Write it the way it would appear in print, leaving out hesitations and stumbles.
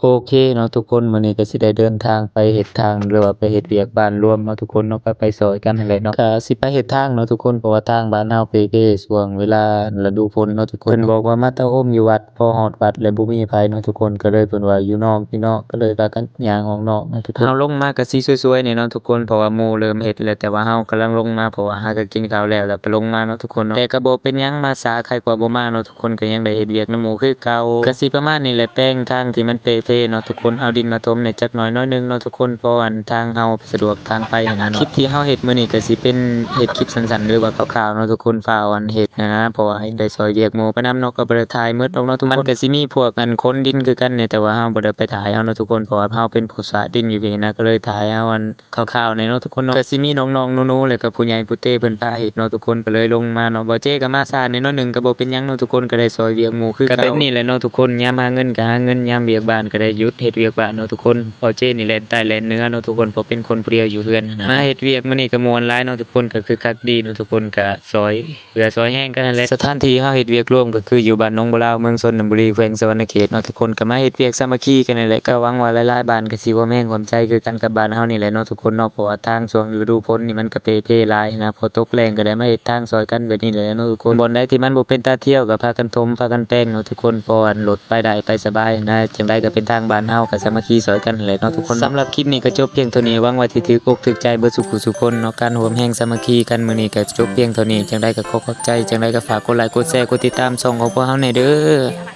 โอเคเนาะทุกคนมื้อนี้ก็สิได้เดินทางไปเฮ็ดทางหรือว่าไปเฮ็ดเวียกบ้านรวมเนาะทุกคนเนาะก็ไปซอยกันนั่นแหละเนาะก็สิไปเฮ็ดทางเนาะทุกคนเพราะว่าทางบ้านเฮาเปช่วงเวลาฤดูฝนเนาะทุกคนเพิ่นบอกว่ามาตะโฮมอยู่วัดพอฮอดวัดแล้วบ่มีไผเนาะทุกคนก็เลยเพิ่นว่าอยู่นอกพี่น้องก็เลยพากันย่างออกนอกเนาะทุกคนเฮาลงมาก็สิสวยๆนี่เนาะทุกคนเพราะว่าหมู่เริ่มเฮ็ดแล้วแต่ว่าเฮากำลังลงมาเพราะว่าหาก็กินข้าวแล้วก็ลงมาเนาะทุกคนเนาะแต่ก็บ่เป็นหยังมาช้าใครกว่าบ่มาเนาะทุกคนก็ยังได้เฮ็ดเวียกนำหมู่คือเก่าก็สิประมาณนี้แหละแปลงทางที่มันเปเนาะทุกคนเอาดินมาถมเนี่ยจักหน่อยหนึงเนาะทุกคนเพราะว่าทางเฮาสะดวกทางไปหั้นนะเนาะคลิปที่เฮาเฮ็ดมื้อนี้ก็สิเป็นเฮ็ดคลิปสั้นๆหรือว่าคร่าวๆเนาะทุกคนฟ้าวเฮ็ดนะเพราะว่าให้ได้ซอยเวียกหมู่ไปนำเนาะก็บ่ได้ถ่ายหมดดอกเนาะทุกคนมันก็สิมีพวกคนดินคือกันเนี่ยแต่ว่าเฮาบ่ได้ไปถ่ายเอาเนาะทุกคนเพราะว่าเฮาเป็นผู้สาดินอยู่นี่นะก็เลยถ่ายเอาคร่าวๆเนี่ยเนาะทุกคนเนาะก็สิมีน้องๆหนูๆแล้วก็ผู้ใหญ่ผู้เฒ่เพิ่นพาเฮ็ดเนาะทุกคนก็เลยลงมาเนาะบ่เจ้ก็มาช้านิดหน่อยหนึงก็บ่เป็นหยังเนาะทุกคนก็ได้ซอยเวียกหมู่คือเก่าก็เป็นนี่แหละเนาะทุกคนยามหาเงินก็หาเงินยามเวียกบ้านก็ได้หยุดเฮ็ดเวียกบ้านเนาะทุกคนบ่เจ้นี่แหละใต้แลนเหนือเนาะทุกคนเพราะเป็นคนผู้เดียวอยู่เรือนนะมาเฮ็ดเวียกมื้อนี้ก็ม่วนหลายเนาะทุกคนก็คือคักดีเนาะทุกคนก็ซอยเหลือซอยแห้งกันนั่นแหละสถานที่เฮาเฮ็ดเวียกร่วมก็คืออยู่บ้านหนองบัวลาวเมืองชนบุรีแขวงสะหวรรณเขตเนาะทุกคนก็มาเฮ็ดเวียกสามัคคีกันนั่นแหละก็หวังว่าหลายๆบ้านก็สิร่วมแรงร่วมใจคือกันกับบ้านเฮานี่แหละเนาะทุกคนเนาะเพราะว่าทางช่วงฤดูฝนนี่มันก็เปหลายนะพอตกแล้งก็ได้มาเฮ็ดทางซอยกันแบบนี้แหละเนาะทุกคนบ่อนใดที่มันบ่เป็นตาเที่ยวก็พากันถมพากันแต่งเนาะทุกคนเพราะว่ารถไปได้ไปสบายนะจังไดก็เป็นทางบ้านเฮาก็สามัคคีซอยกันนั่นแหละเนาะทุกคนสำหรับคลิปนี้ก็จบเพียงเท่านี้หวังว่าสิถูกอกถูกใจเบิดสุขุสุคนเนาะการร่วมแรงสามัคคีกันมื้อนี้ก็จบเพียงเท่านี้จังไดก็ขอขอบใจจังไดก็ฝากกดไลค์กดแชร์กดติดตามช่องของพวกเฮาแหน่เด้อ